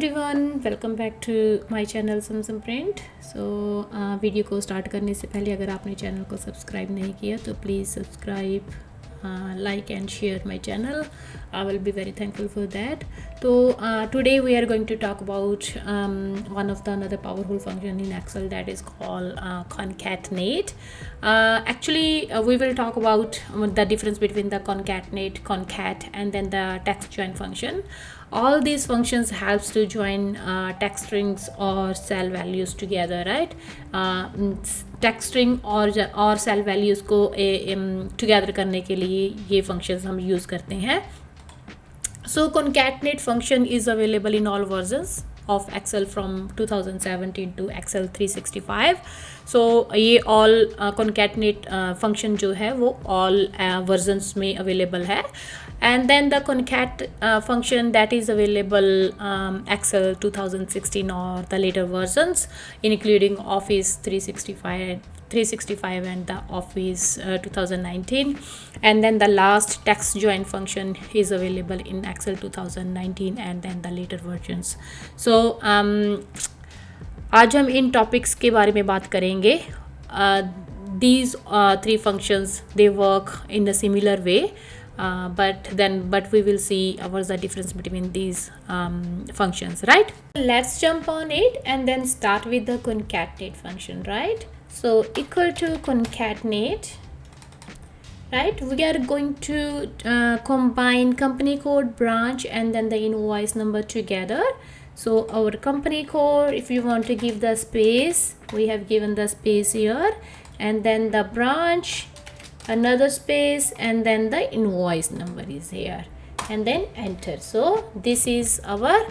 Everyone, welcome back to my channel समसम print. Video को start करने से पहले अगर आपने चैनल को सब्सक्राइब नहीं किया तो please subscribe, like and share my channel. I will be very thankful for that. So today we are going to talk about one of the another powerful function in Excel that is called concatenate. We will talk about the difference between the concatenate, concat, and then the text join function. All these functions helps to join text strings or cell values together, right? Text string और cell values को together करने के लिए ये functions हम use करते हैं. सो concatenate function is available in all versions of Excel from 2017 to Excel 365. So ये all concatenate function जो है वो all versions में available है. And then the concat function that is available Excel 2016 or the later versions, including Office 365 and the Office 2019. And then the last text join function is available in Excel 2019 and then the later versions. So आज हम इन topics के बारे में बात करेंगे. These three functions, they work in a similar way. But we will see what's the difference between these functions, right? Let's jump on it and then start with the concatenate function, right? So equal to concatenate, right? We are going to combine company code, branch, and then the invoice number together. So our company code, if you want to give the space, we have given the space here, and then the branch, another space, and then the invoice number is here, and then enter. So this is our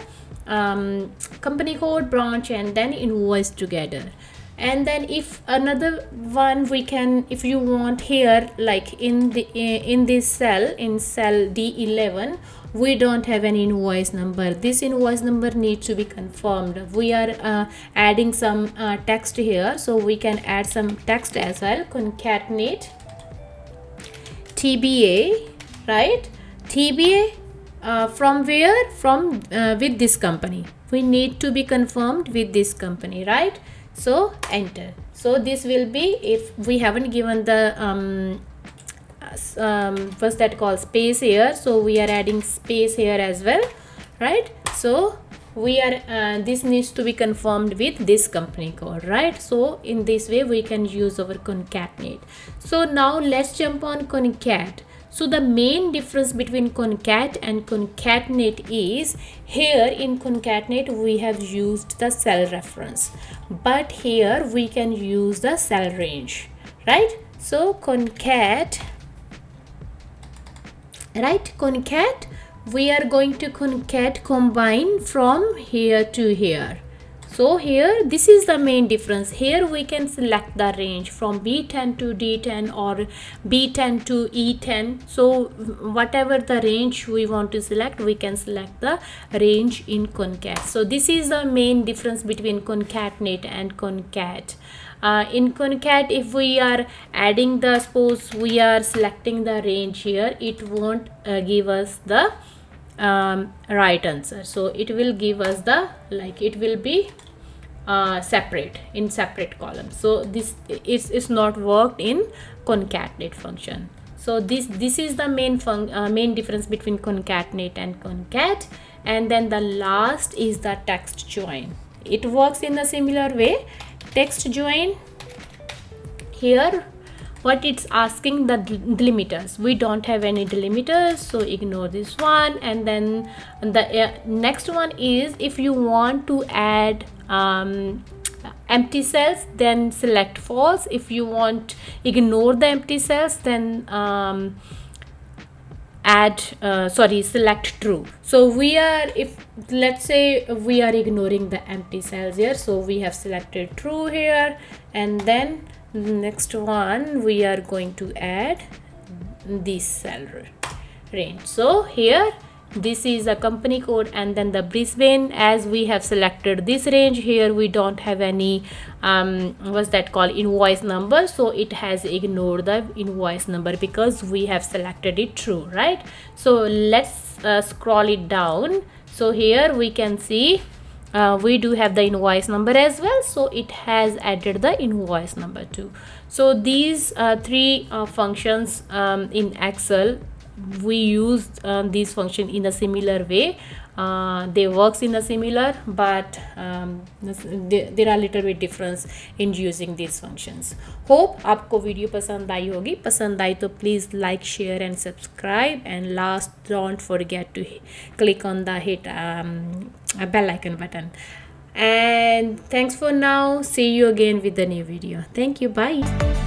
company code, branch, and then invoice together. And then if another one we can, if you want here, like in this cell, in cell D11, we don't have an invoice number. This invoice number needs to be confirmed. We are adding some text here, so we can add some text as well. Concatenate TBA, right? TBA from where? From with this company. We need to be confirmed with this company, right? So enter. So this will be, if we haven't given the what's that called, space here, so we are adding space here as well, right? So we are this needs to be confirmed with this company code, right? So in this way we can use our concatenate. So now let's jump on concat. So the main difference between concat and concatenate is, here in concatenate we have used the cell reference, but here we can use the cell range, right? So concat, right? Concat, we are going to concat, combine from here to here. So here, this is the main difference. Here we can select the range from B10 to D10 or B10 to E10. So whatever the range we want to select, we can select the range in concat. So this is the main difference between concatenate and concat. In concat, if we are adding the, suppose we are selecting the range here, it won't give us the right answer. So it will give us the, like, it will be separate, in separate columns. So this is not worked in concatenate function. So this is the main difference between concatenate and concat. And then the last is the text join. It works in a similar way. Text join, here what it's asking, the delimiters, we don't have any delimiters, so ignore this one. And then the next one is, if you want to add empty cells, then select false. If you want ignore the empty cells, then select true. So we are, if let's say we are ignoring the empty cells here, so we have selected true here, and then next one we are going to add this cell range. So here this is a company code, and then the Brisbane, as we have selected this range, here we don't have any what's that called, invoice number, so it has ignored the invoice number because we have selected it true, right? So let's scroll it down. So here we can see we do have the invoice number as well, so it has added the invoice number too. So these three functions in Excel, we use these function in a similar way. They works in a similar, but there are little bit difference in using these functions. Hope आपको video पसंद आई होगी. पसंद आई तो please like, share and subscribe, and last don't forget to click on the bell icon button. And thanks for now. See you again with the new video. Thank you. Bye.